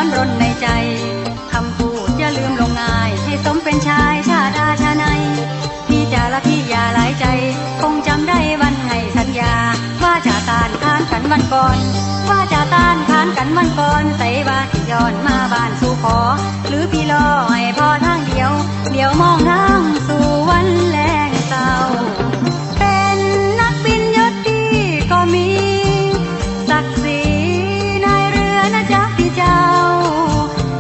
อนรนในใจคำพูดอย่าลืมลงง่ายให้สมเป็นชายชาดาชาในพี่จะละพี่อย่าหลายใจคงจำได้วันให้สัญญาว่าจะต้านทานกันวันก่อนว่าจะต้านทานกันวันก่อนใส่ว่าสิย้อนมาบ้านสู่ขอหรือพี่รอให้พอทางเดียวเดี๋ยวมองทางสู่วันแลงเศร้าเป็นนักบินยศดีก็มีศักดิ์ศรีนายเรือนะจ๊ะพี่เจ้า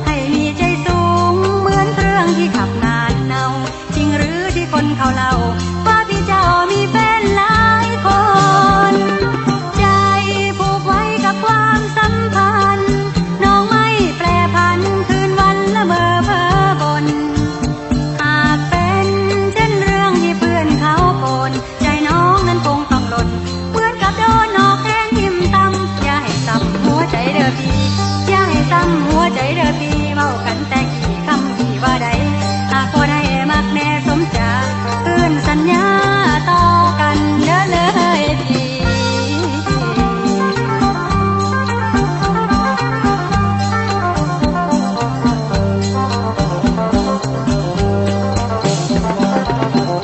ให้มีใจสูงเหมือนเครื่องที่ขับนานเนาจริงหรือที่คนเขาเล่าว่าพี่เจ้ามีแฟนหลายคนใจผูกไว้กับความสัมพันธ์น้องไม่แปรผันคืนวันละเมอเพ้อบนหากเป็นเช่นเรื่องที่เพื่อนเขาโกนใจน้องนั้นคงต้องหล่นเหมือนกับโดนนอกแข้งทิ่มตำอย่าให้ซ้ำหัวใจเด้อพี่อย่าให้ซ้ำหัวใจเด้อพี่เมากันแต่กี่คำพี่ว่าใดหากบ่ได้มักแน่สมจาคืนสัญญาต่อกันเด้อเลยพี่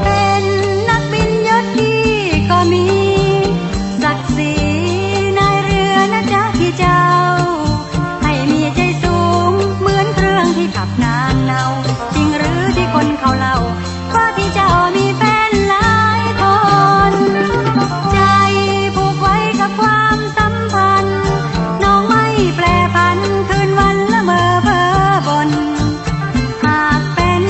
เป็นนักบินยศดีก็มีศักดิ์ศรีนายเรือนะจ๊ะพี่เจ้าให้มีใจสูงเหมือนเครื่องที่ขับนานเนาจริงหรือที่คนเขาเล่าว่าพี่เจ้ามีแฟนหลายคนใจผูกไว้กับความสัมพันธ์น้องไม่แปรผันคืนวันละเมอเพ้อบนหากเป็น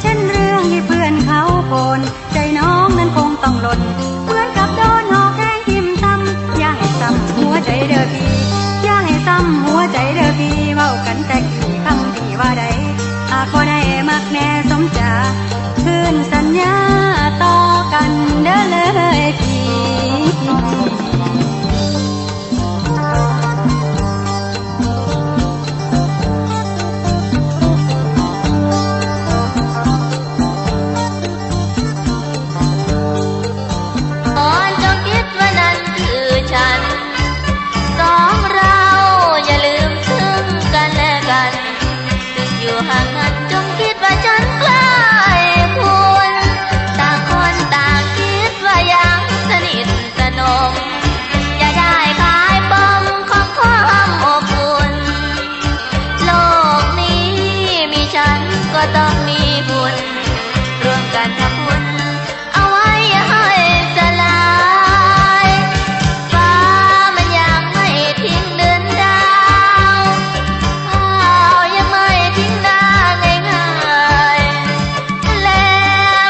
เช่นเรื่องที่เพื่อนเขาโกนใจน้องนั้นคงต้องหล่นเหมือนกับโดนหอกแข้งทิ่มตำอย่าให้ซ้ำหัวใจเด้อพี่อย่าให้ซ้ำหัวใจเด้อพี่เว้ากันแต่กี่คำพี่ว่าใดหากบ่ได้มักแน่สมจาคืนสัญญาต่อกันเด้อเลยพี่ก่อนจงคิดว่านั่นคือฉันสองเราอย่าลืมถึงกันและกันถึงอยู่ห่างกันจงคิดว่าฉันใกล้คุณต่างคนต่างคิดว่ายังสนิทสนมอย่าได้ขายปมของความอบอุ่นโลกนี้มีฉันก็ต้องมีคุณร่วมกันทำบุญเอาไว้อย่าให้สลายฟ้ามันยังไม่ทิ้งเดือนดาวข้าวยังไม่ทิ้งนาง่ายๆทะเล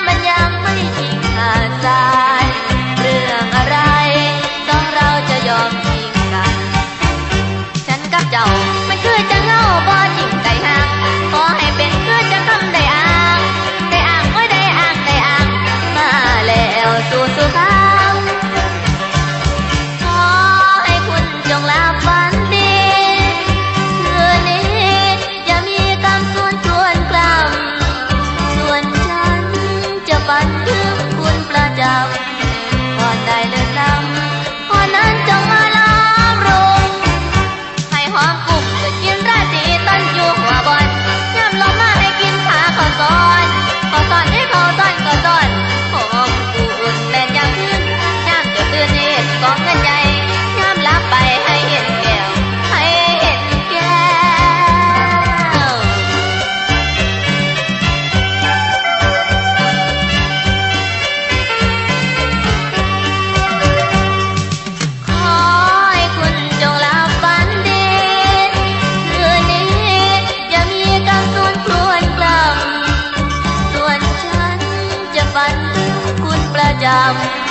มันยังไม่ทิ้งหาดทรายเรื่องอะไรต้องเราจะยอมทิ้งกันฉันกับเจ้ามันคือจะเงาบ่จริงใจห่างขอให้เป็นคือจะคำได้อ้างได้อ้างไม่ได้อ้างได้อ้างมาแล้วสู่สุขางขอให้คุณจงหลับฝันดีคืนนี้อย่ามีกรรมส่วนกล้ำส่วนฉันจะฝันถึงคุณประจำก่อนได้เลิกลำก่อนนั้นจงมาล้อมรุงให้หอมกลุ่มจะกินราศีต้นอยู่หัวบอนย่ำลงมาให้กินขาข้าวซอยข้าวซอยให้ข้าวต้อนข้าวต้อนหอมอุ่นแม่นยามคืนยามจะตื่นเห็นกองเงินใหญ่ยามลับไปให้เห็นแก้วให้เห็นแก้วขอให้คุณจงหลับฝันดีคืนนี้อย่ามีกรรมส่วนกล้ำส่วนฉันจะฝันถึงคุณประจำ